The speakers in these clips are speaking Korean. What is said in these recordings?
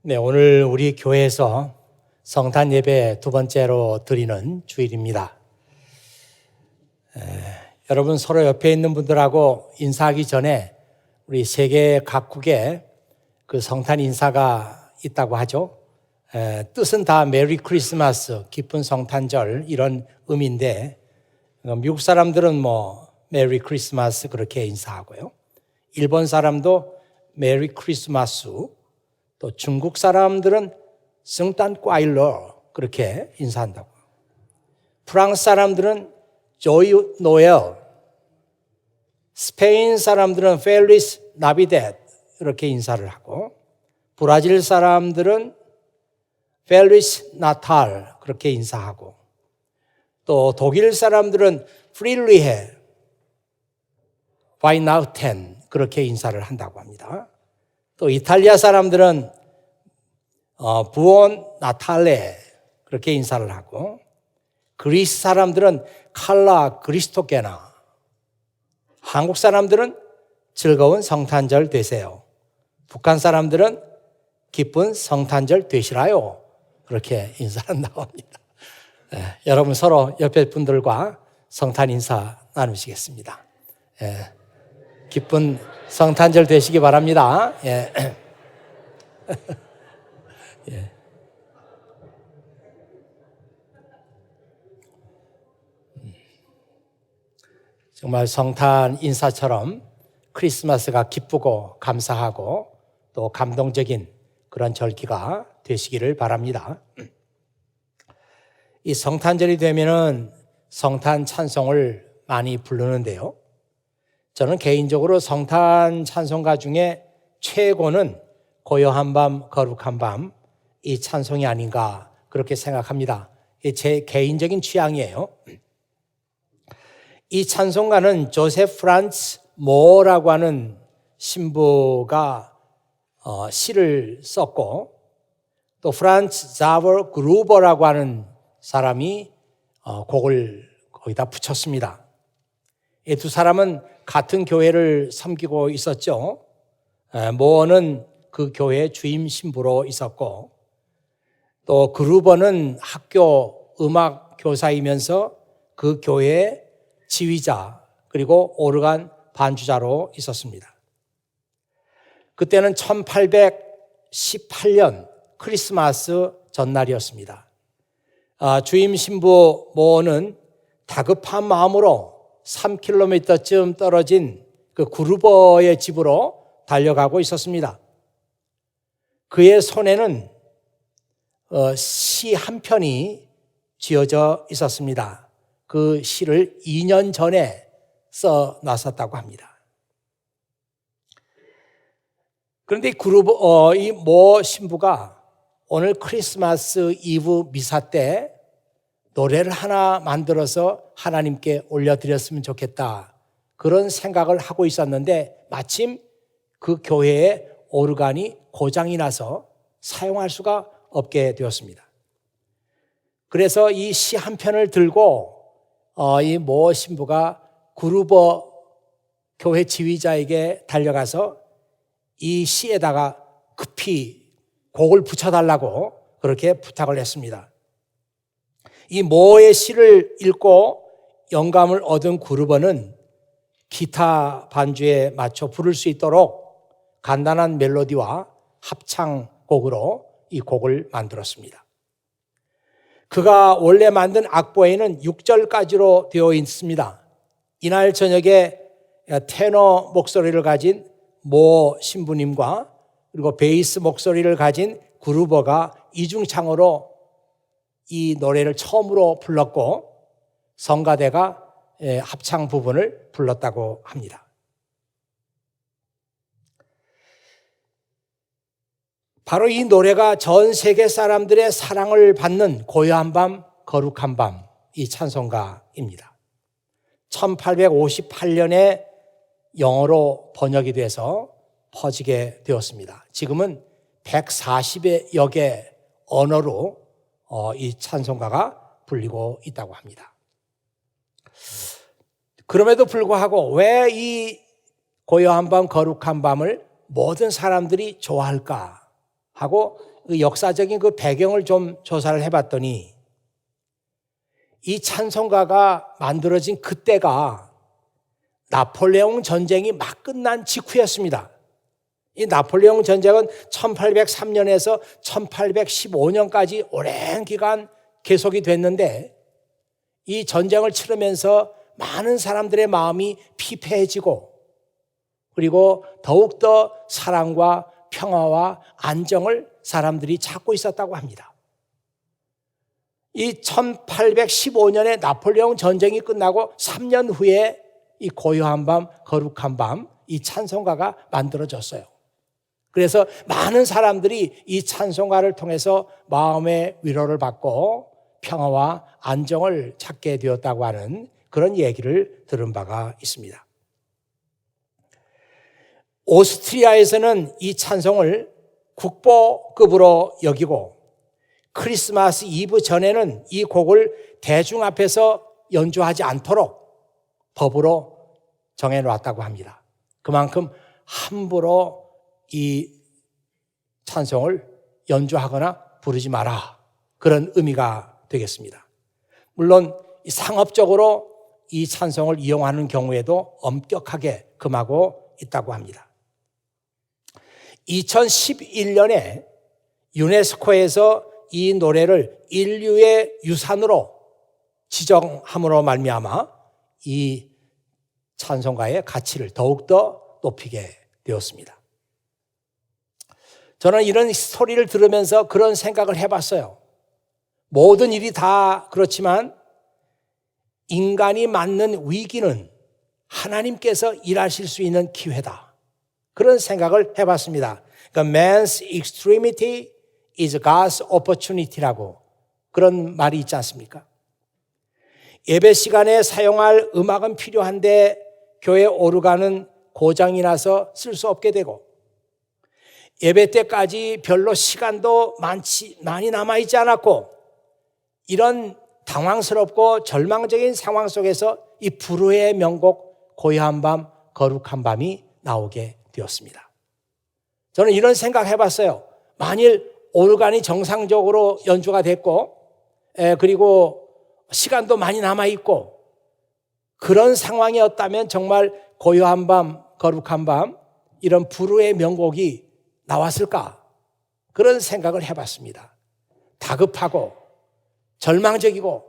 네, 오늘 우리 교회에서 성탄 예배 두 번째로 드리는 주일입니다. 여러분 서로 옆에 있는 분들하고 인사하기 전에 우리 세계 각국에 그 성탄 인사가 있다고 하죠. 뜻은 다 메리 크리스마스, 기쁜 성탄절 이런 의미인데 미국 사람들은 메리 크리스마스 그렇게 인사하고요. 일본 사람도 메리 크리스마스, 또 중국 사람들은 성탄 꽈일러 그렇게 인사한다고. 프랑스 사람들은 조이 노엘, 스페인 사람들은 펠리스 나비데드 이렇게 인사를 하고, 브라질 사람들은 펠리스 나탈 그렇게 인사하고, 또 독일 사람들은 프릴리헤 바이나우텐 그렇게 인사를 한다고 합니다. 또 이탈리아 사람들은 부온 나탈레 그렇게 인사를 하고, 그리스 사람들은 칼라 그리스토게나, 한국 사람들은 즐거운 성탄절 되세요, 북한 사람들은 기쁜 성탄절 되시라요 그렇게 인사한다고 합니다. 여러분 서로 옆에 분들과 성탄 인사 나누시겠습니다. 기쁜 성탄절 되시기 바랍니다. 예. 예. 정말 성탄 인사처럼 크리스마스가 기쁘고 감사하고 또 감동적인 그런 절기가 되시기를 바랍니다. 이 성탄절이 되면은 성탄 찬송을 많이 부르는데요. 저는 개인적으로 성탄 찬송가 중에 최고는 고요한 밤 거룩한 밤 이 찬송이 아닌가 그렇게 생각합니다. 제 개인적인 취향이에요. 이 찬송가는 조세프 프란츠 모어라고 하는 신부가 시를 썼고, 또 프란츠 자버 그루버라고 하는 사람이 곡을 거기다 붙였습니다. 이 두 사람은 같은 교회를 섬기고 있었죠. 모어는 그 교회 주임 신부로 있었고, 또 그루버는 학교 음악 교사이면서 그 교회의 지휘자 그리고 오르간 반주자로 있었습니다. 그때는 1818년 크리스마스 전날이었습니다. 주임 신부 모어는 다급한 마음으로 3km쯤 떨어진 그 그루버의 집으로 달려가고 있었습니다. 그의 손에는 시 한 편이 쥐어져 있었습니다. 그 시를 2년 전에 써놨었다고 합니다. 그런데 이 모 신부가 오늘 크리스마스 이브 미사 때 노래를 하나 만들어서 하나님께 올려드렸으면 좋겠다, 그런 생각을 하고 있었는데 마침 그 교회에 오르간이 고장이 나서 사용할 수가 없게 되었습니다. 그래서 이 시 한 편을 들고 이 모 신부가 그루버 교회 지휘자에게 달려가서 이 시에다가 급히 곡을 붙여달라고 그렇게 부탁을 했습니다. 이 모의 시를 읽고 영감을 얻은 그루버는 기타 반주에 맞춰 부를 수 있도록 간단한 멜로디와 합창곡으로 이 곡을 만들었습니다. 그가 원래 만든 악보에는 6절까지로 되어 있습니다. 이날 저녁에 테너 목소리를 가진 모 신부님과 그리고 베이스 목소리를 가진 그루버가 이중창으로 이 노래를 처음으로 불렀고, 성가대가 합창 부분을 불렀다고 합니다. 바로 이 노래가 전 세계 사람들의 사랑을 받는 고요한 밤 거룩한 밤 이 찬송가입니다. 1858년에 영어로 번역이 돼서 퍼지게 되었습니다. 지금은 140여 개 언어로 이 찬송가가 불리고 있다고 합니다. 그럼에도 불구하고 왜 이 고요한 밤 거룩한 밤을 모든 사람들이 좋아할까? 하고 그 역사적인 그 배경을 좀 조사를 해봤더니 이 찬송가가 만들어진 그때가 나폴레옹 전쟁이 막 끝난 직후였습니다. 이 나폴레옹 전쟁은 1803년에서 1815년까지 오랜 기간 계속이 됐는데 이 전쟁을 치르면서 많은 사람들의 마음이 피폐해지고 그리고 더욱더 사랑과 평화와 안정을 사람들이 찾고 있었다고 합니다. 이 1815년에 나폴레옹 전쟁이 끝나고 3년 후에 이 고요한 밤, 거룩한 밤, 이 찬송가가 만들어졌어요. 그래서 많은 사람들이 이 찬송가를 통해서 마음의 위로를 받고 평화와 안정을 찾게 되었다고 하는 그런 얘기를 들은 바가 있습니다. 오스트리아에서는 이 찬송을 국보급으로 여기고 크리스마스 이브 전에는 이 곡을 대중 앞에서 연주하지 않도록 법으로 정해놓았다고 합니다. 그만큼 함부로 이 찬송을 연주하거나 부르지 마라, 그런 의미가 되겠습니다. 물론 상업적으로 이 찬송을 이용하는 경우에도 엄격하게 금하고 있다고 합니다. 2011년에 유네스코에서 이 노래를 인류의 유산으로 지정함으로 말미암아 이 찬송가의 가치를 더욱더 높이게 되었습니다. 저는 이런 스토리를 들으면서 그런 생각을 해봤어요. 모든 일이 다 그렇지만 인간이 맞는 위기는 하나님께서 일하실 수 있는 기회다, 그런 생각을 해봤습니다. 그러니까 man's extremity is God's opportunity라고 그런 말이 있지 않습니까? 예배 시간에 사용할 음악은 필요한데 교회 오르간은 고장이 나서 쓸 수 없게 되고 예배 때까지 별로 시간도 많이 남아있지 않았고 이런 당황스럽고 절망적인 상황 속에서 이 불후의 명곡 고요한 밤 거룩한 밤이 나오게 되었습니다. 저는 이런 생각 해봤어요. 만일 오르간이 정상적으로 연주가 됐고 그리고 시간도 많이 남아있고 그런 상황이었다면 정말 고요한 밤 거룩한 밤 이런 불후의 명곡이 나왔을까, 그런 생각을 해봤습니다. 다급하고 절망적이고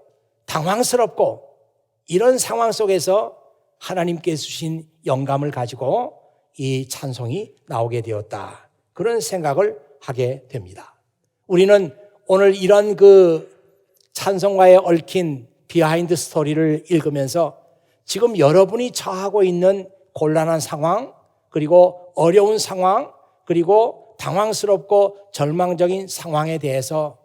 당황스럽고 이런 상황 속에서 하나님께 주신 영감을 가지고 이 찬송이 나오게 되었다, 그런 생각을 하게 됩니다. 우리는 오늘 이런 그 찬송가에 얽힌 비하인드 스토리를 읽으면서 지금 여러분이 처하고 있는 곤란한 상황, 그리고 어려운 상황, 그리고 당황스럽고 절망적인 상황에 대해서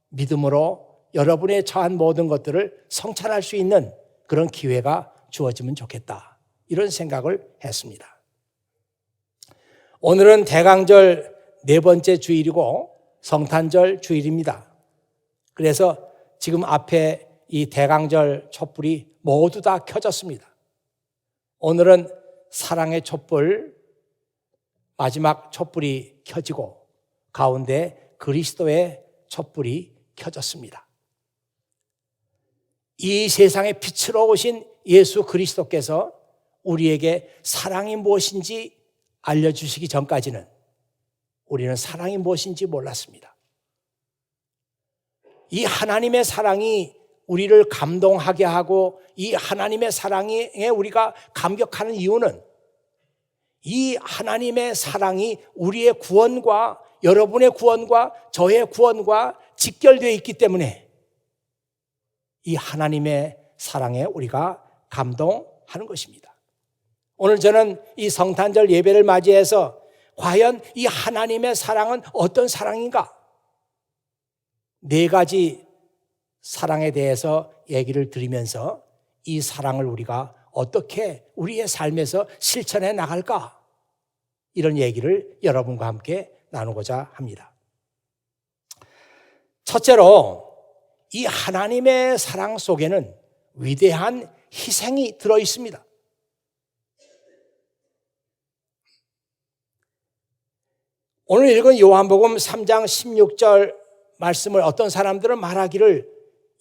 믿음으로 여러분의 처한 모든 것들을 성찰할 수 있는 그런 기회가 주어지면 좋겠다, 이런 생각을 했습니다. 오늘은 대강절 네 번째 주일이고 성탄절 주일입니다. 그래서 지금 앞에 이 대강절 촛불이 모두 다 켜졌습니다. 오늘은 사랑의 촛불, 마지막 촛불이 켜지고 가운데 그리스도의 촛불이 켜졌습니다. 이 세상에 빛으로 오신 예수 그리스도께서 우리에게 사랑이 무엇인지 알려주시기 전까지는 우리는 사랑이 무엇인지 몰랐습니다. 이 하나님의 사랑이 우리를 감동하게 하고 이 하나님의 사랑에 우리가 감격하는 이유는 이 하나님의 사랑이 우리의 구원과 여러분의 구원과 저의 구원과 직결되어 있기 때문에 이 하나님의 사랑에 우리가 감동하는 것입니다. 오늘 저는 이 성탄절 예배를 맞이해서 과연 이 하나님의 사랑은 어떤 사랑인가? 네 가지 사랑에 대해서 얘기를 드리면서 이 사랑을 우리가 어떻게 우리의 삶에서 실천해 나갈까? 이런 얘기를 여러분과 함께 나누고자 합니다. 첫째로 이 하나님의 사랑 속에는 위대한 희생이 들어 있습니다. 오늘 읽은 요한복음 3장 16절 말씀을 어떤 사람들은 말하기를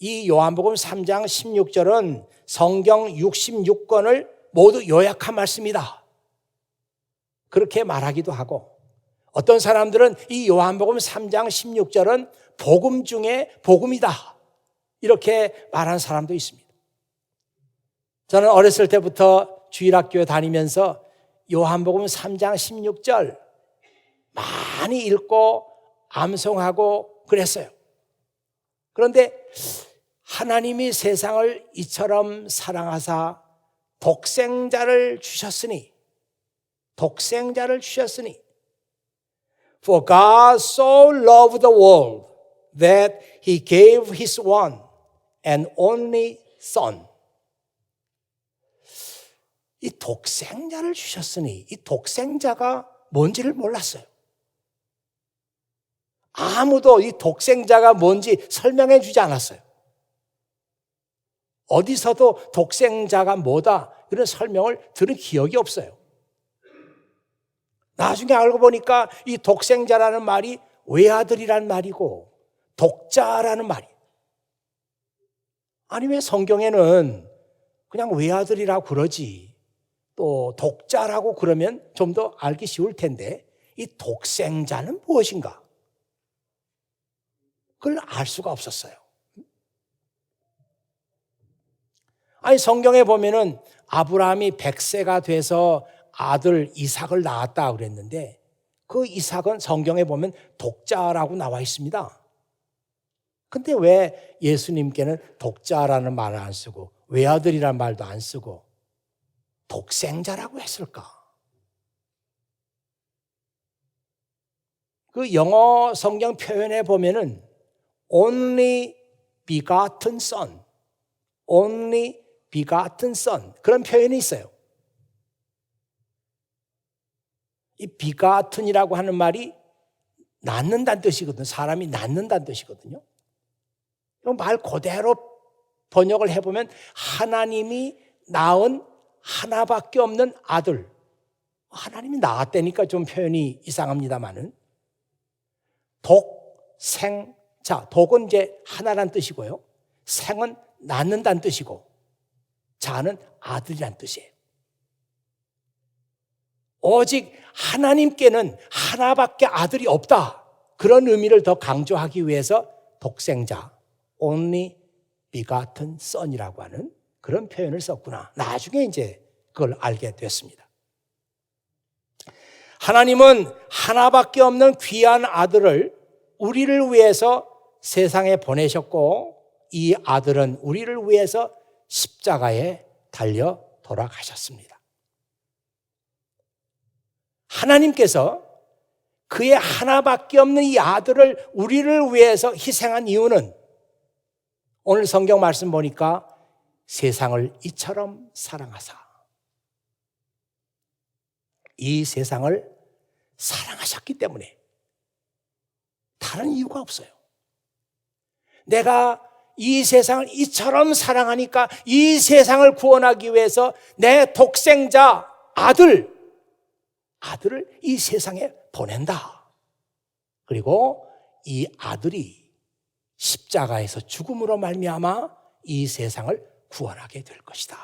이 요한복음 3장 16절은 성경 66권을 모두 요약한 말씀이다. 그렇게 말하기도 하고, 어떤 사람들은 이 요한복음 3장 16절은 복음 중에 복음이다. 이렇게 말하는 사람도 있습니다. 저는 어렸을 때부터 주일학교에 다니면서 요한복음 3장 16절 많이 읽고 암송하고 그랬어요. 그런데 하나님이 세상을 이처럼 사랑하사 독생자를 주셨으니 For God so loved the world that He gave His one and only Son. 이 독생자를 주셨으니 이 독생자가 뭔지를 몰랐어요. 아무도 이 독생자가 뭔지 설명해 주지 않았어요. 어디서도 독생자가 뭐다 이런 설명을 들은 기억이 없어요. 나중에 알고 보니까 이 독생자라는 말이 외아들이란 말이고 독자라는 말이에요. 아니 왜 성경에는 그냥 외아들이라고 그러지 또 독자라고 그러면 좀 더 알기 쉬울 텐데 이 독생자는 무엇인가? 그걸 알 수가 없었어요. 아니 성경에 보면은 아브라함이 100세가 돼서 아들 이삭을 낳았다 그랬는데 그 이삭은 성경에 보면 독자라고 나와 있습니다. 근데 왜 예수님께는 독자라는 말을 안 쓰고 외아들이라는 말도 안 쓰고 독생자라고 했을까? 그 영어 성경 표현에 보면은 only begotten son, only begotten son 그런 표현이 있어요. 이 begotten이라고 하는 말이 낳는다는 뜻이거든요. 사람이 낳는다는 뜻이거든요. 말 그대로 번역을 해보면 하나님이 낳은 하나밖에 없는 아들. 하나님이 낳았다니까 좀 표현이 이상합니다만은 독생자, 독은 이제 하나란 뜻이고요. 생은 낳는다는 뜻이고 자는 아들이란 뜻이에요. 오직 하나님께는 하나밖에 아들이 없다. 그런 의미를 더 강조하기 위해서 독생자, only begotten son이라고 하는 그런 표현을 썼구나. 나중에 이제 그걸 알게 됐습니다. 하나님은 하나밖에 없는 귀한 아들을 우리를 위해서 세상에 보내셨고 이 아들은 우리를 위해서 십자가에 달려 돌아가셨습니다. 하나님께서 그의 하나밖에 없는 이 아들을 우리를 위해서 희생한 이유는 오늘 성경 말씀 보니까 세상을 이처럼 사랑하사 이 세상을 사랑하셨기 때문에 다른 이유가 없어요. 내가 이 세상을 이처럼 사랑하니까 이 세상을 구원하기 위해서 내 독생자 아들을 이 세상에 보낸다. 그리고 이 아들이 십자가에서 죽음으로 말미암아 이 세상을 구원하게 될 것이다.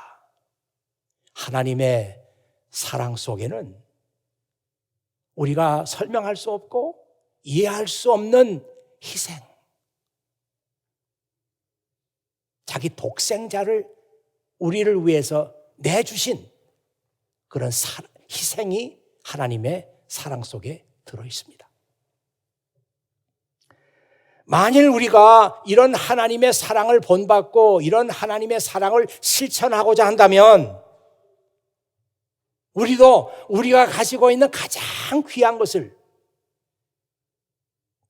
하나님의 사랑 속에는 우리가 설명할 수 없고 이해할 수 없는 희생, 자기 독생자를 우리를 위해서 내주신 그런 희생이 하나님의 사랑 속에 들어 있습니다. 만일 우리가 이런 하나님의 사랑을 본받고 이런 하나님의 사랑을 실천하고자 한다면 우리도 우리가 가지고 있는 가장 귀한 것을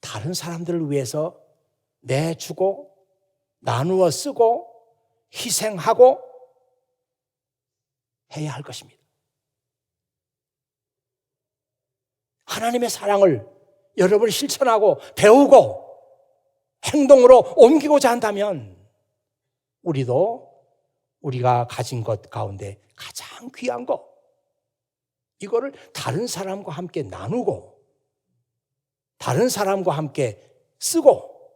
다른 사람들을 위해서 내주고 나누어 쓰고 희생하고 해야 할 것입니다. 하나님의 사랑을 여러분 실천하고 배우고 행동으로 옮기고자 한다면 우리도 우리가 가진 것 가운데 가장 귀한 것 이거를 다른 사람과 함께 나누고 다른 사람과 함께 쓰고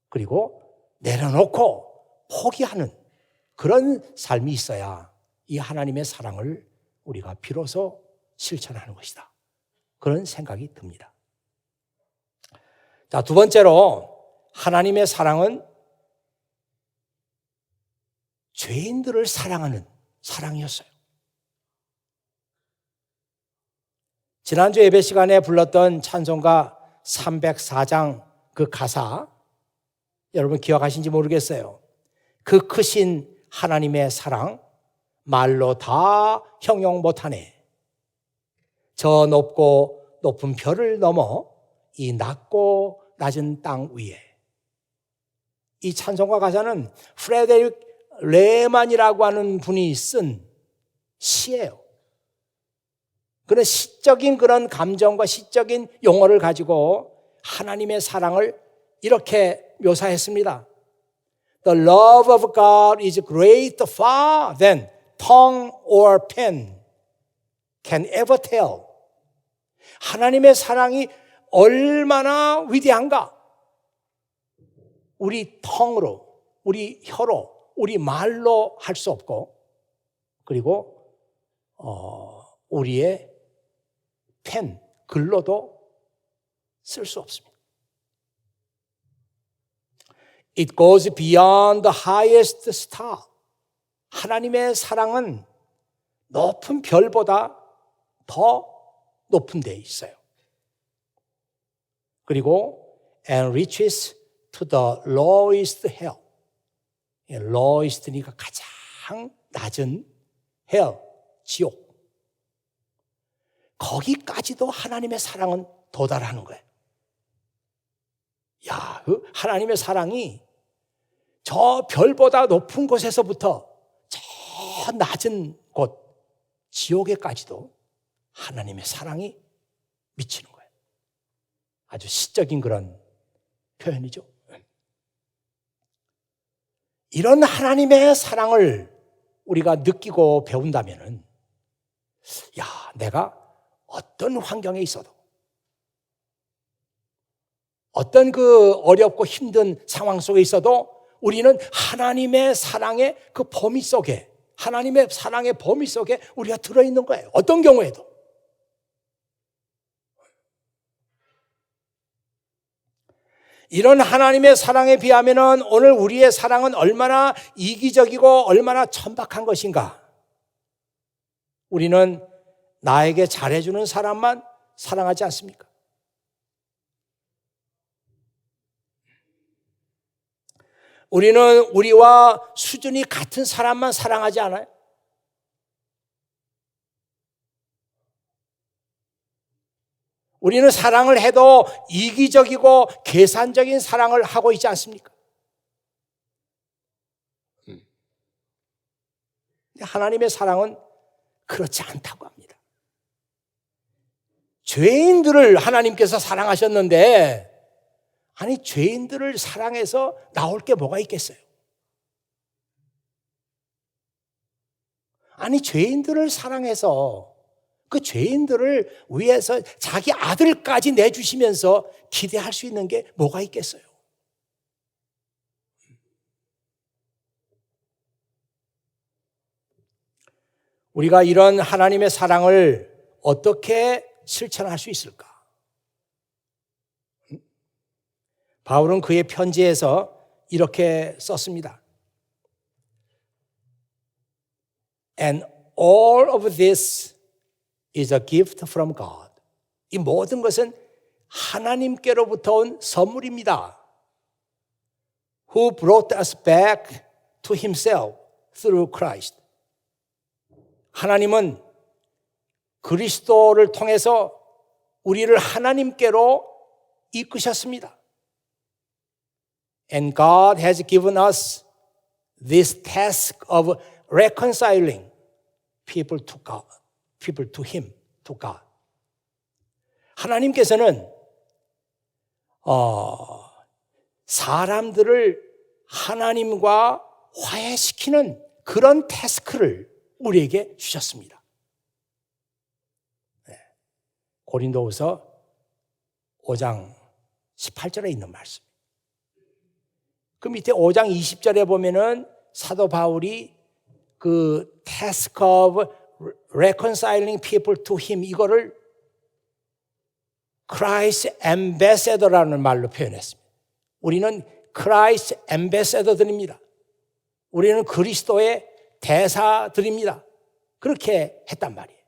그리고 내려놓고 포기하는 그런 삶이 있어야 이 하나님의 사랑을 우리가 비로소 실천하는 것이다. 그런 생각이 듭니다. 자, 두 번째로 하나님의 사랑은 죄인들을 사랑하는 사랑이었어요. 지난주 예배 시간에 불렀던 찬송가 304장 그 가사 여러분 기억하신지 모르겠어요. 그 크신 하나님의 사랑 말로 다 형용 못하네. 저 높고 높은 별을 넘어 이 낮고 낮은 땅 위에. 이 찬송가 가사는 프레데릭 레만이라고 하는 분이 쓴 시예요. 그런 시적인 그런 감정과 시적인 용어를 가지고 하나님의 사랑을 이렇게 묘사했습니다. The love of God is greater far than tongue or pen can ever tell. 하나님의 사랑이 얼마나 위대한가? 우리 tongue로, 우리 혀로, 우리 말로 할 수 없고, 그리고 우리의 펜, 글로도 쓸 수 없습니다. It goes beyond the highest star. 하나님의 사랑은 높은 별보다 더 높은 데 있어요. 그리고 and reaches to the lowest hell. lowest니까 가장 낮은 hell, 지옥. 거기까지도 하나님의 사랑은 도달하는 거예요. 야, 그 하나님의 사랑이 저 별보다 높은 곳에서부터 저 낮은 곳, 지옥에까지도 하나님의 사랑이 미치는 거예요. 아주 시적인 그런 표현이죠. 이런 하나님의 사랑을 우리가 느끼고 배운다면은, 야, 내가 어떤 환경에 있어도, 어떤 그 어렵고 힘든 상황 속에 있어도 우리는 하나님의 사랑의 그 범위 속에, 하나님의 사랑의 범위 속에 우리가 들어있는 거예요. 어떤 경우에도. 이런 하나님의 사랑에 비하면 오늘 우리의 사랑은 얼마나 이기적이고 얼마나 천박한 것인가. 우리는 나에게 잘해주는 사람만 사랑하지 않습니까? 우리는 우리와 수준이 같은 사람만 사랑하지 않아요? 우리는 사랑을 해도 이기적이고 계산적인 사랑을 하고 있지 않습니까? 하나님의 사랑은 그렇지 않다고 합니다. 죄인들을 하나님께서 사랑하셨는데, 아니 죄인들을 사랑해서 나올 게 뭐가 있겠어요? 아니 죄인들을 사랑해서 그 죄인들을 위해서 자기 아들까지 내주시면서 기대할 수 있는 게 뭐가 있겠어요? 우리가 이런 하나님의 사랑을 어떻게 실천할 수 있을까? 바울은 그의 편지에서 이렇게 썼습니다. And all of this is a gift from God. 이 모든 것은 하나님께로부터 온 선물입니다. Who brought us back to himself through Christ. 하나님은 그리스도를 통해서 우리를 하나님께로 이끄셨습니다. And God has given us this task of reconciling people to God, people to Him, to God. 하나님께서는 사람들을 하나님과 화해시키는 그런 태스크를 우리에게 주셨습니다. 고린도후서 5장 18절에 있는 말씀. 그 밑에 5장 20절에 보면은 사도 바울이 그 task of reconciling people to him 이거를 Christ ambassador라는 말로 표현했습니다. 우리는 Christ ambassador들입니다. 우리는 그리스도의 대사들입니다. 그렇게 했단 말이에요.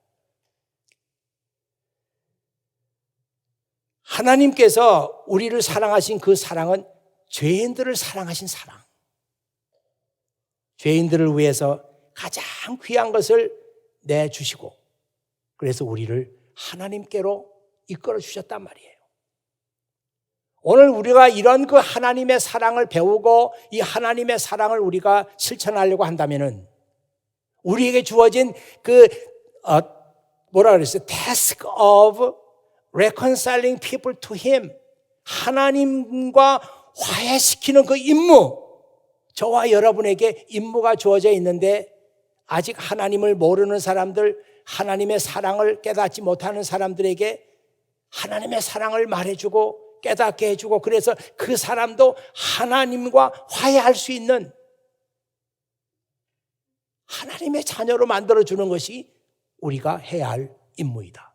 하나님께서 우리를 사랑하신 그 사랑은 죄인들을 사랑하신 사랑. 죄인들을 위해서 가장 귀한 것을 내주시고 그래서 우리를 하나님께로 이끌어 주셨단 말이에요. 오늘 우리가 이런 그 하나님의 사랑을 배우고 이 하나님의 사랑을 우리가 실천하려고 한다면은 우리에게 주어진 그 뭐라 그랬어요? Task of reconciling people to Him. 하나님과 화해시키는 그 임무. 저와 여러분에게 임무가 주어져 있는데 아직 하나님을 모르는 사람들, 하나님의 사랑을 깨닫지 못하는 사람들에게 하나님의 사랑을 말해주고 깨닫게 해주고 그래서 그 사람도 하나님과 화해할 수 있는 하나님의 자녀로 만들어주는 것이 우리가 해야 할 임무이다.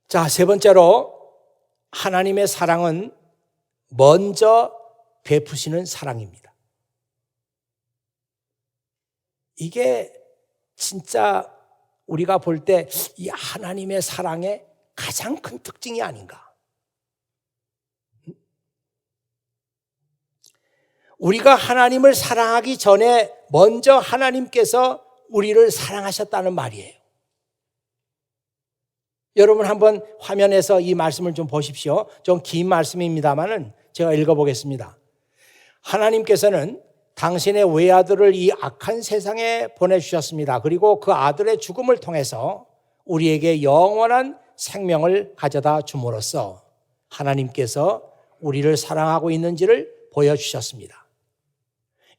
자, 세 번째로 하나님의 사랑은 먼저 베푸시는 사랑입니다. 이게 진짜 우리가 볼 때 이 하나님의 사랑의 가장 큰 특징이 아닌가. 우리가 하나님을 사랑하기 전에 먼저 하나님께서 우리를 사랑하셨다는 말이에요. 여러분 한번 화면에서 이 말씀을 좀 보십시오. 좀 긴 말씀입니다만은 제가 읽어보겠습니다. 하나님께서는 당신의 외아들을 이 악한 세상에 보내주셨습니다. 그리고 그 아들의 죽음을 통해서 우리에게 영원한 생명을 가져다 줌으로써 하나님께서 우리를 사랑하고 있는지를 보여주셨습니다.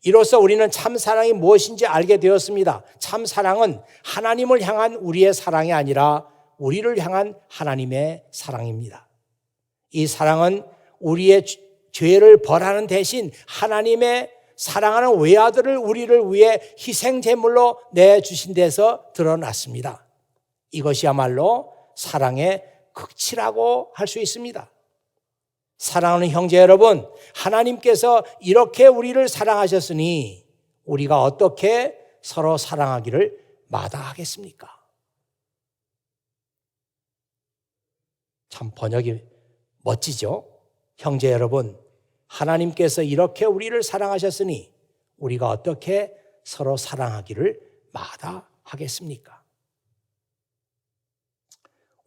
이로써 우리는 참 사랑이 무엇인지 알게 되었습니다. 참 사랑은 하나님을 향한 우리의 사랑이 아니라 우리를 향한 하나님의 사랑입니다. 이 사랑은 우리의 죄를 벌하는 대신 하나님의 사랑하는 외아들을 우리를 위해 희생제물로 내주신 데서 드러났습니다. 이것이야말로 사랑의 극치라고 할 수 있습니다. 사랑하는 형제 여러분, 하나님께서 이렇게 우리를 사랑하셨으니 우리가 어떻게 서로 사랑하기를 마다하겠습니까? 참 번역이 멋지죠? 형제 여러분, 하나님께서 이렇게 우리를 사랑하셨으니 우리가 어떻게 서로 사랑하기를 마다하겠습니까?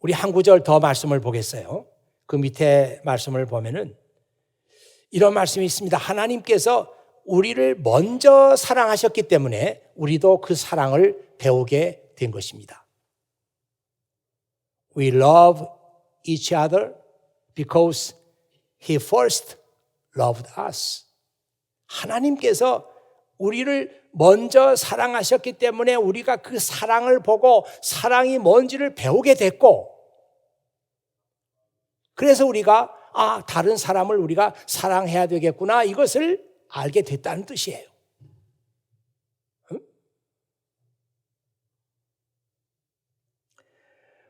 우리 한 구절 더 말씀을 보겠어요. 그 밑에 말씀을 보면은 이런 말씀이 있습니다. 하나님께서 우리를 먼저 사랑하셨기 때문에 우리도 그 사랑을 배우게 된 것입니다. We love each other because He first loved us. 하나님께서 우리를 먼저 사랑하셨기 때문에 우리가 그 사랑을 보고 사랑이 뭔지를 배우게 됐고 그래서 우리가 다른 사람을 우리가 사랑해야 되겠구나 이것을 알게 됐다는 뜻이에요.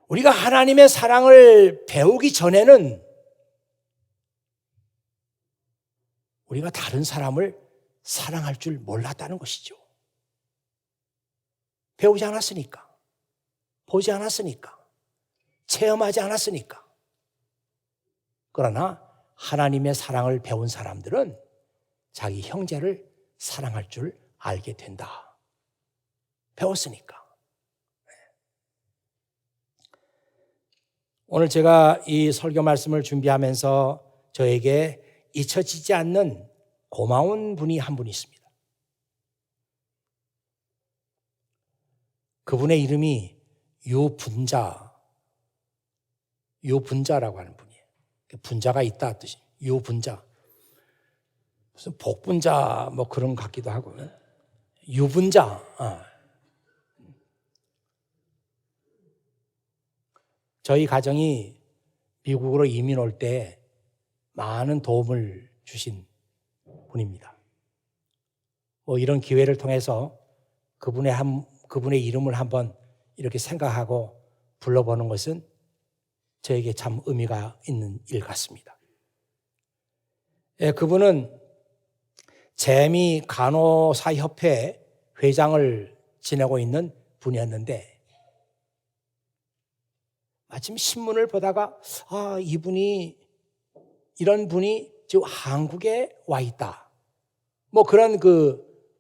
우리가 하나님의 사랑을 배우기 전에는 우리가 다른 사람을 사랑할 줄 몰랐다는 것이죠. 배우지 않았으니까, 보지 않았으니까, 체험하지 않았으니까. 그러나 하나님의 사랑을 배운 사람들은 자기 형제를 사랑할 줄 알게 된다. 배웠으니까. 오늘 제가 이 설교 말씀을 준비하면서 저에게 잊혀지지 않는 고마운 분이 한 분 있습니다. 그분의 이름이 유분자라고 하는 분이에요. 분자가 있다 뜻이 유분자. 무슨 복분자 뭐 그런 것 같기도 하고 유분자. 저희 가정이 미국으로 이민 올 때 많은 도움을 주신 분입니다. 이런 기회를 통해서 그분의 이름을 한번 이렇게 생각하고 불러보는 것은 저에게 참 의미가 있는 일 같습니다. 그분은 재미 간호사 협회 회장을 지내고 있는 분이었는데, 마침 신문을 보다가 이런 분이 지금 한국에 와 있다, 그런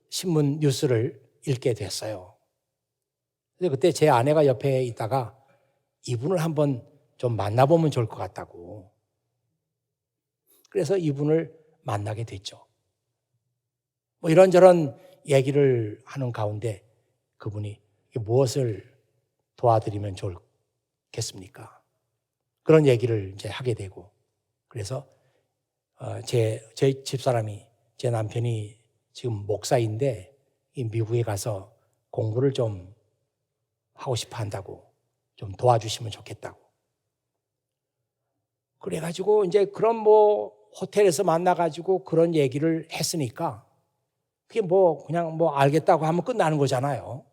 신문 뉴스를 읽게 됐어요. 그때 제 아내가 옆에 있다가 이분을 한번 좀 만나보면 좋을 것 같다고, 그래서 이분을 만나게 됐죠. 이런저런 얘기를 하는 가운데 그분이 무엇을 도와드리면 좋겠습니까? 그런 얘기를 이제 하게 되고, 그래서 제 집사람이, 제 남편이 지금 목사인데 이 미국에 가서 공부를 좀 하고 싶어 한다고, 좀 도와주시면 좋겠다고. 그래가지고 이제 그런 호텔에서 만나가지고 그런 얘기를 했으니까 그게 그냥 알겠다고 하면 끝나는 거잖아요.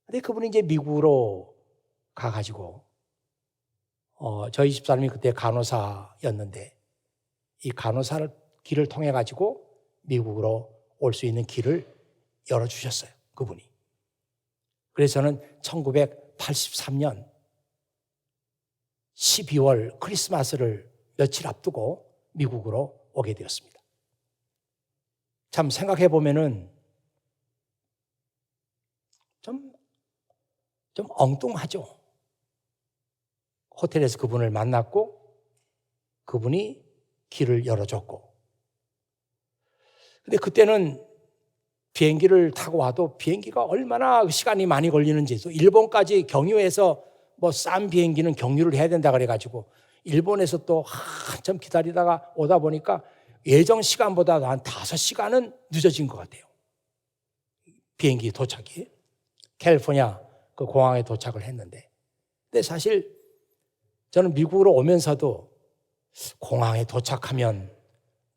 근데 그분이 이제 미국으로 가가지고, 저희 집사람이 그때 간호사였는데 이 간호사를 길을 통해가지고 미국으로 올 수 있는 길을 열어주셨어요, 그분이. 그래서 저는 1983년 12월 크리스마스를 며칠 앞두고 미국으로 오게 되었습니다. 참 생각해 보면은 좀 엉뚱하죠. 호텔에서 그분을 만났고 그분이 길을 열어줬고, 근데 그때는 비행기를 타고 와도 비행기가 얼마나 시간이 많이 걸리는지, 또 일본까지 경유해서 싼 비행기는 경유를 해야 된다 그래가지고 일본에서 또 한참 기다리다가 오다 보니까 예정 시간보다 한 5시간은 늦어진 것 같아요. 비행기 도착이 캘리포니아 그 공항에 도착을 했는데, 근데 사실 저는 미국으로 오면서도 공항에 도착하면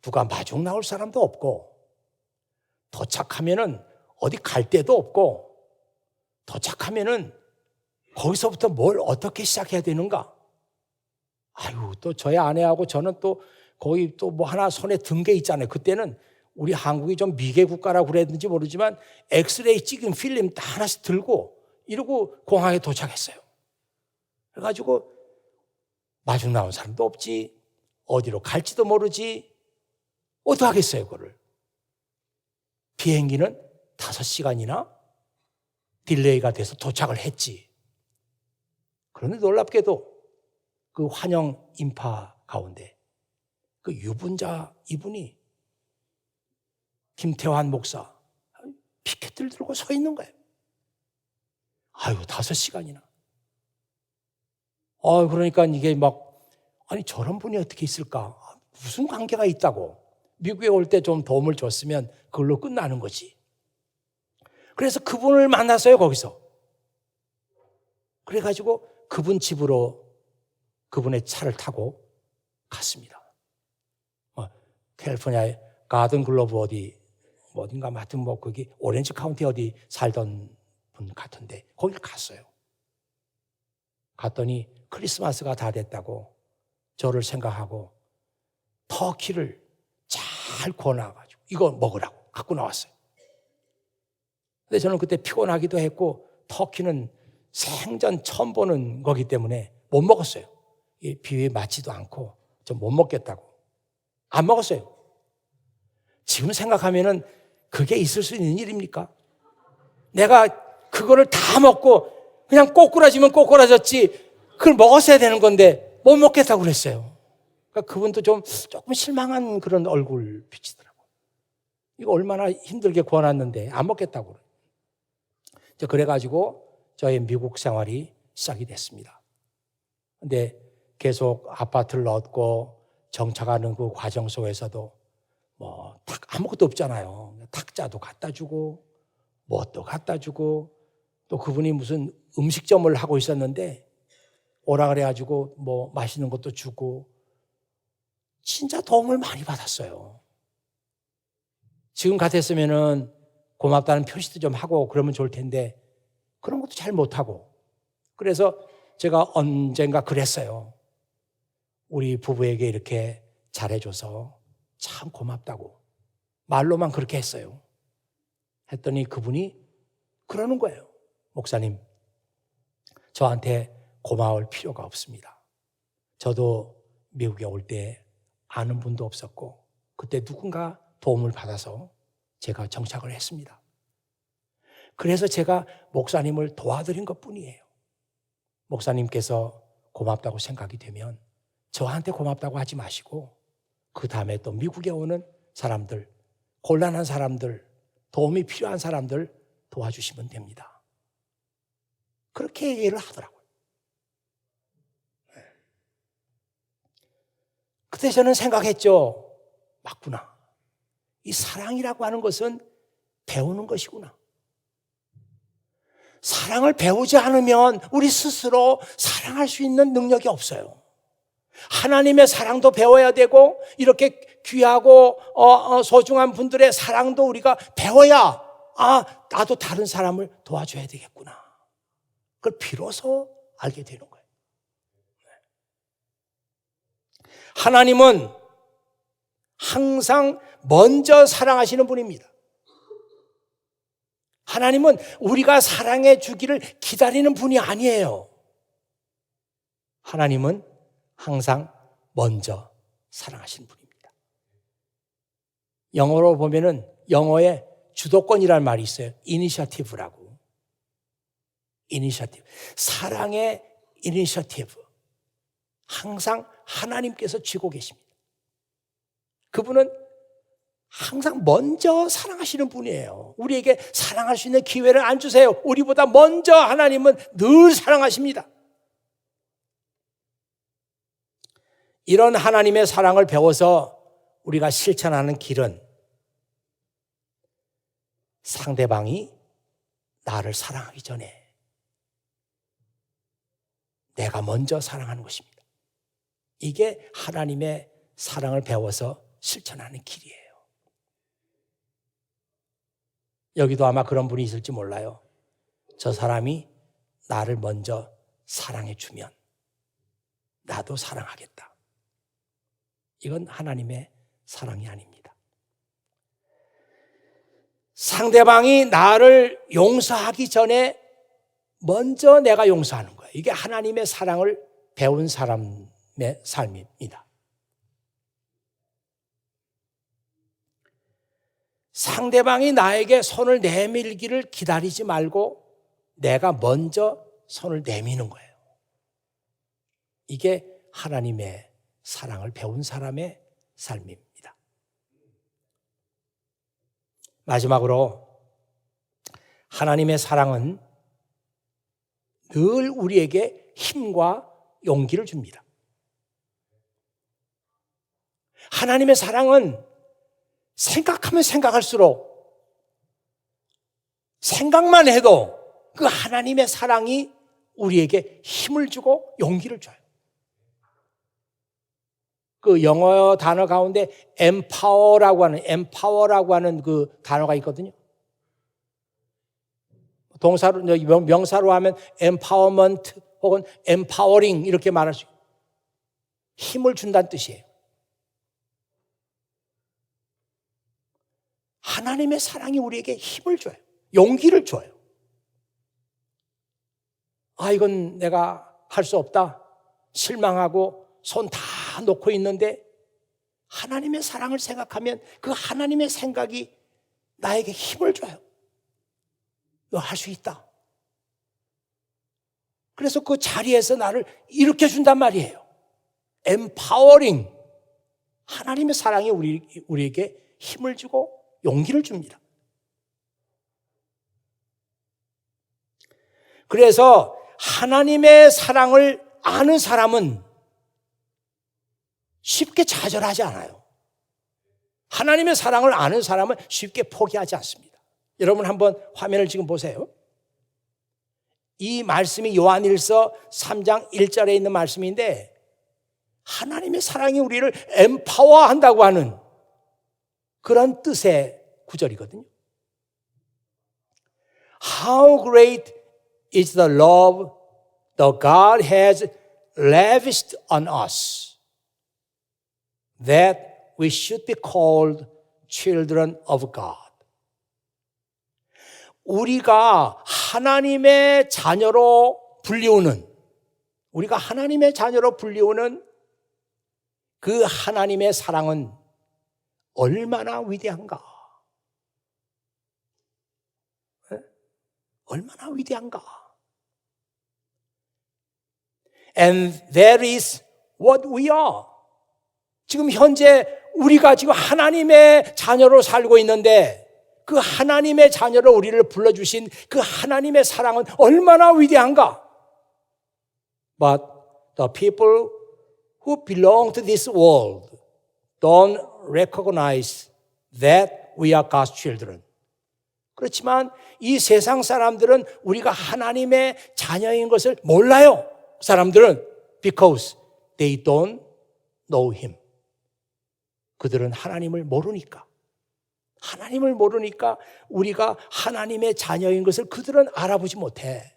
누가 마중 나올 사람도 없고, 도착하면은 어디 갈 데도 없고, 도착하면은 거기서부터 뭘 어떻게 시작해야 되는가? 또 저희 아내하고 저는 또 거기 또 하나 손에 든 게 있잖아요. 그때는 우리 한국이 좀 미개 국가라고 그랬는지 모르지만 엑스레이 찍은 필름 다 하나씩 들고 이러고 공항에 도착했어요. 그래가지고 마중 나온 사람도 없지, 어디로 갈지도 모르지, 어떻게 하겠어요, 그거를. 비행기는 5시간이나 딜레이가 돼서 도착을 했지. 그런데 놀랍게도 그 환영 인파 가운데 그 유분자 이분이 김태환 목사 피켓을 들고 서 있는 거예요. 5시간이나. 그러니까 이게 저런 분이 어떻게 있을까? 무슨 관계가 있다고. 미국에 올 때 좀 도움을 줬으면 그걸로 끝나는 거지. 그래서 그분을 만났어요, 거기서. 그래가지고 그분 집으로 그분의 차를 타고 갔습니다. 캘리포니아의 가든 글로브 어딘가 하여튼 거기 오렌지 카운티 어디 살던 분 같은데 거기를 갔어요. 갔더니 크리스마스가 다 됐다고 저를 생각하고 터키를 잘 구워놔가지고 이거 먹으라고 갖고 나왔어요. 근데 저는 그때 피곤하기도 했고 터키는 생전 처음 보는 거기 때문에 못 먹었어요. 비위에 맞지도 않고 좀 못 먹겠다고 안 먹었어요. 지금 생각하면은 그게 있을 수 있는 일입니까? 내가 그거를 다 먹고 그냥 꼬꾸라지면 꼬꾸라졌지 그걸 먹었어야 되는 건데 못 먹겠다고 그랬어요. 그러니까 그분도 조금 실망한 그런 얼굴 비치더라고요. 이거 얼마나 힘들게 구워놨는데 안 먹겠다고. 그래가지고 저의 미국 생활이 시작이 됐습니다. 근데 계속 아파트를 얻고 정착하는 그 과정 속에서도 아무것도 없잖아요. 탁자도 갖다 주고 뭣도 갖다 주고, 또 그분이 무슨 음식점을 하고 있었는데 오라 그래가지고 뭐 맛있는 것도 주고 진짜 도움을 많이 받았어요. 지금 같았으면은 고맙다는 표시도 좀 하고 그러면 좋을 텐데 그런 것도 잘 못하고, 그래서 제가 언젠가 그랬어요. 우리 부부에게 이렇게 잘해줘서 참 고맙다고 말로만 그렇게 했어요. 했더니 그분이 그러는 거예요. 목사님, 저한테 고마울 필요가 없습니다. 저도 미국에 올 때 아는 분도 없었고 그때 누군가 도움을 받아서 제가 정착을 했습니다. 그래서 제가 목사님을 도와드린 것뿐이에요. 목사님께서 고맙다고 생각이 되면 저한테 고맙다고 하지 마시고 그 다음에 또 미국에 오는 사람들, 곤란한 사람들, 도움이 필요한 사람들 도와주시면 됩니다. 그렇게 얘기를 하더라고요. 그때 저는 생각했죠. 맞구나. 이 사랑이라고 하는 것은 배우는 것이구나. 사랑을 배우지 않으면 우리 스스로 사랑할 수 있는 능력이 없어요. 하나님의 사랑도 배워야 되고 이렇게 귀하고 소중한 분들의 사랑도 우리가 배워야 나도 다른 사람을 도와줘야 되겠구나. 그걸 비로소 알게 되는 거예요. 하나님은 항상 먼저 사랑하시는 분입니다. 하나님은 우리가 사랑해 주기를 기다리는 분이 아니에요. 하나님은 항상 먼저 사랑하시는 분입니다. 영어로 보면은 영어에 주도권이라는 말이 있어요. 이니셔티브라고. 이니셔티브. 사랑의 이니셔티브. 항상 하나님께서 쥐고 계십니다. 그분은 항상 먼저 사랑하시는 분이에요. 우리에게 사랑할 수 있는 기회를 안 주세요. 우리보다 먼저 하나님은 늘 사랑하십니다. 이런 하나님의 사랑을 배워서 우리가 실천하는 길은 상대방이 나를 사랑하기 전에 내가 먼저 사랑하는 것입니다. 이게 하나님의 사랑을 배워서 실천하는 길이에요. 여기도 아마 그런 분이 있을지 몰라요. 저 사람이 나를 먼저 사랑해 주면 나도 사랑하겠다. 이건 하나님의 사랑이 아닙니다. 상대방이 나를 용서하기 전에 먼저 내가 용서하는 거예요. 이게 하나님의 사랑을 배운 사람의 삶입니다. 상대방이 나에게 손을 내밀기를 기다리지 말고 내가 먼저 손을 내미는 거예요. 이게 하나님의 사랑을 배운 사람의 삶입니다. 마지막으로 하나님의 사랑은 늘 우리에게 힘과 용기를 줍니다. 하나님의 사랑은 생각하면 생각할수록 생각만 해도 그 하나님의 사랑이 우리에게 힘을 주고 용기를 줘요. 그 영어 단어 가운데 empower라고 하는 그 단어가 있거든요. 동사로, 명사로 하면 empowerment 혹은 empowering 이렇게 말할 수 있어요. 힘을 준다는 뜻이에요. 하나님의 사랑이 우리에게 힘을 줘요. 용기를 줘요. 이건 내가 할 수 없다. 실망하고 손 다 놓고 있는데 하나님의 사랑을 생각하면 그 하나님의 생각이 나에게 힘을 줘요. 너 할 수 있다. 그래서 그 자리에서 나를 일으켜 준단 말이에요. empowering. 하나님의 사랑이 우리에게 힘을 주고 용기를 줍니다. 그래서 하나님의 사랑을 아는 사람은 쉽게 좌절하지 않아요. 하나님의 사랑을 아는 사람은 쉽게 포기하지 않습니다. 여러분 한번 화면을 지금 보세요. 이 말씀이 요한일서 3장 1절에 있는 말씀인데 하나님의 사랑이 우리를 empower한다고 하는 그런 뜻의 구절이거든요. How great is the love the God has lavished on us that we should be called children of God. 우리가 하나님의 자녀로 불리우는 그 하나님의 사랑은 얼마나 위대한가? 얼마나 위대한가? And that is what we are. 지금 현재 우리가 지금 하나님의 자녀로 살고 있는데 그 하나님의 자녀로 우리를 불러주신 그 하나님의 사랑은 얼마나 위대한가? But the people who belong to this world don't recognize that we are God's children. 그렇지만 이 세상 사람들은 우리가 하나님의 자녀인 것을 몰라요. 사람들은 because they don't know Him. 그들은 하나님을 모르니까 우리가 하나님의 자녀인 것을 그들은 알아보지 못해.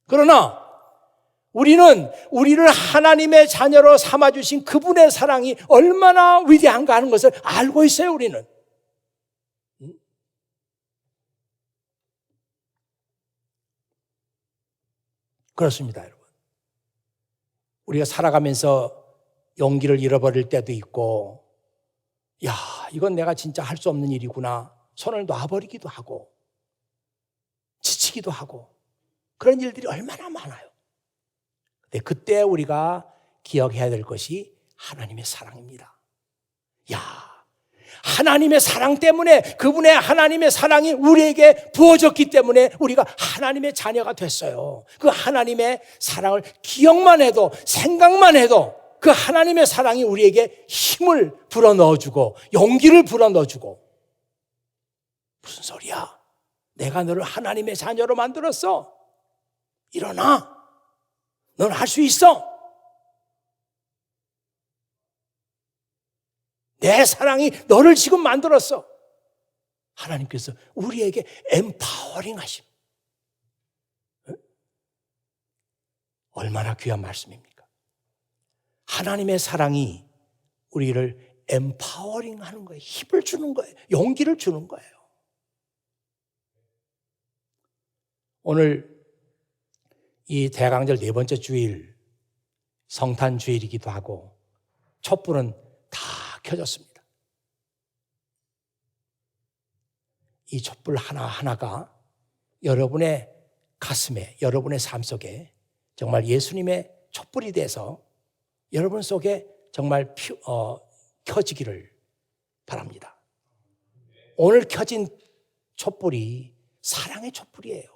그러나 우리는 우리를 하나님의 자녀로 삼아주신 그분의 사랑이 얼마나 위대한가 하는 것을 알고 있어요. 우리는. 그렇습니다, 여러분. 우리가 살아가면서 용기를 잃어버릴 때도 있고, 야, 이건 내가 진짜 할 수 없는 일이구나. 손을 놔버리기도 하고, 지치기도 하고, 그런 일들이 얼마나 많아요. 근데 그때 우리가 기억해야 될 것이 하나님의 사랑입니다. 야, 하나님의 사랑 때문에, 그분의 하나님의 사랑이 우리에게 부어졌기 때문에 우리가 하나님의 자녀가 됐어요. 그 하나님의 사랑을 기억만 해도, 생각만 해도 그 하나님의 사랑이 우리에게 힘을 불어넣어주고 용기를 불어넣어주고. 무슨 소리야? 내가 너를 하나님의 자녀로 만들었어. 일어나. 넌 할 수 있어. 내 사랑이 너를 지금 만들었어. 하나님께서 우리에게 empowering 하심. 얼마나 귀한 말씀입니까? 하나님의 사랑이 우리를 empowering 하는 거예요. 힘을 주는 거예요. 용기를 주는 거예요. 오늘 이 대강절 네 번째 주일, 성탄 주일이기도 하고 촛불은 다 켜졌습니다. 이 촛불 하나하나가 여러분의 가슴에, 여러분의 삶 속에 정말 예수님의 촛불이 돼서 여러분 속에 정말 켜지기를 바랍니다. 오늘 켜진 촛불이 사랑의 촛불이에요.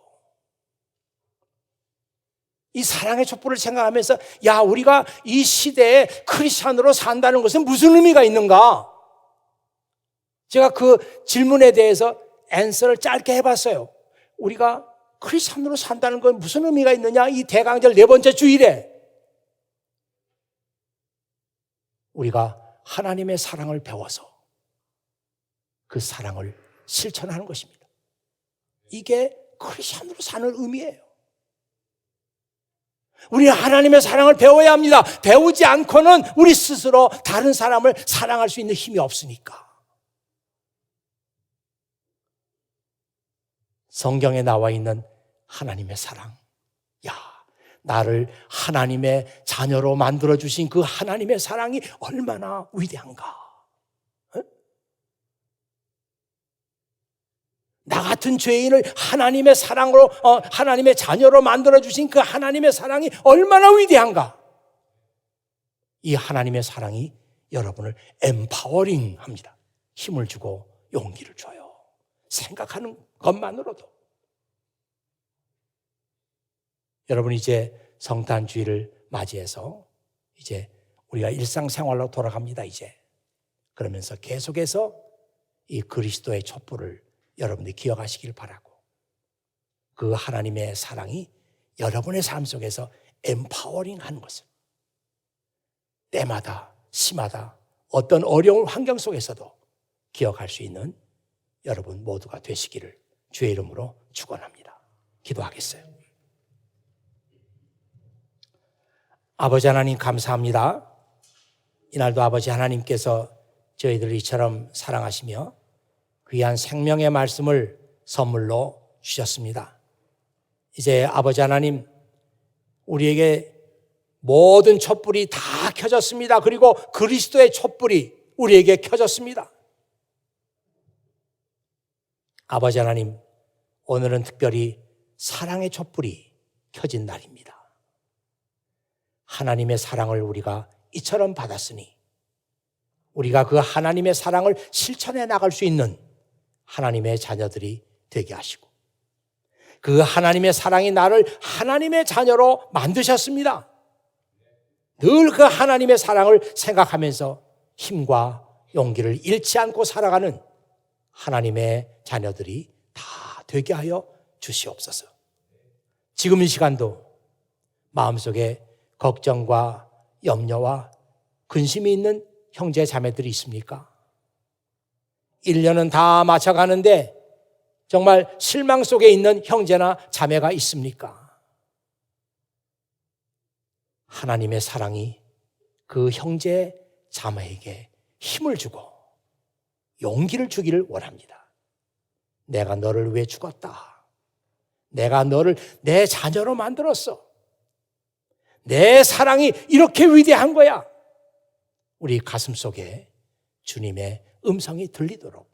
이 사랑의 촛불을 생각하면서 야, 우리가 이 시대에 크리스찬으로 산다는 것은 무슨 의미가 있는가? 제가 그 질문에 대해서 앤서를 짧게 해봤어요. 우리가 크리스찬으로 산다는 건 무슨 의미가 있느냐? 이 대강절 네 번째 주일에 우리가 하나님의 사랑을 배워서 그 사랑을 실천하는 것입니다. 이게 크리스찬으로 사는 의미예요. 우리 하나님의 사랑을 배워야 합니다. 배우지 않고는 우리 스스로 다른 사람을 사랑할 수 있는 힘이 없으니까. 성경에 나와 있는 하나님의 사랑. 야, 나를 하나님의 자녀로 만들어주신 그 하나님의 사랑이 얼마나 위대한가. 나 같은 죄인을 하나님의 사랑으로, 하나님의 자녀로 만들어주신 그 하나님의 사랑이 얼마나 위대한가. 이 하나님의 사랑이 여러분을 empowering 합니다. 힘을 주고 용기를 줘요. 생각하는 것만으로도. 여러분, 이제 성탄 주일을 맞이해서 이제 우리가 일상생활로 돌아갑니다. 이제 그러면서 계속해서 이 그리스도의 촛불을 여러분들이 기억하시길 바라고, 그 하나님의 사랑이 여러분의 삶 속에서 엠파워링 하는 것을 때마다 시마다 어떤 어려운 환경 속에서도 기억할 수 있는 여러분 모두가 되시기를 주의 이름으로 축원합니다. 기도하겠어요. 아버지 하나님 감사합니다. 이날도 아버지 하나님께서 저희들을 이처럼 사랑하시며 귀한 생명의 말씀을 선물로 주셨습니다. 이제 아버지 하나님 우리에게 모든 촛불이 다 켜졌습니다. 그리고 그리스도의 촛불이 우리에게 켜졌습니다. 아버지 하나님, 오늘은 특별히 사랑의 촛불이 켜진 날입니다. 하나님의 사랑을 우리가 이처럼 받았으니 우리가 그 하나님의 사랑을 실천해 나갈 수 있는 하나님의 자녀들이 되게 하시고 그 하나님의 사랑이 나를 하나님의 자녀로 만드셨습니다. 늘 그 하나님의 사랑을 생각하면서 힘과 용기를 잃지 않고 살아가는 하나님의 자녀들이 다 되게 하여 주시옵소서. 지금 이 시간도 마음속에 걱정과 염려와 근심이 있는 형제 자매들이 있습니까? 1년은 다 맞춰가는데 정말 실망 속에 있는 형제나 자매가 있습니까? 하나님의 사랑이 그 형제 자매에게 힘을 주고 용기를 주기를 원합니다. 내가 너를 위해 죽었다. 내가 너를 내 자녀로 만들었어. 내 사랑이 이렇게 위대한 거야. 우리 가슴 속에 주님의 음성이 들리도록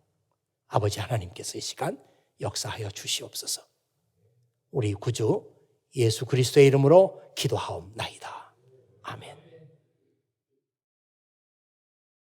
아버지 하나님께서 이 시간 역사하여 주시옵소서. 우리 구주 예수 그리스도의 이름으로 기도하옵나이다.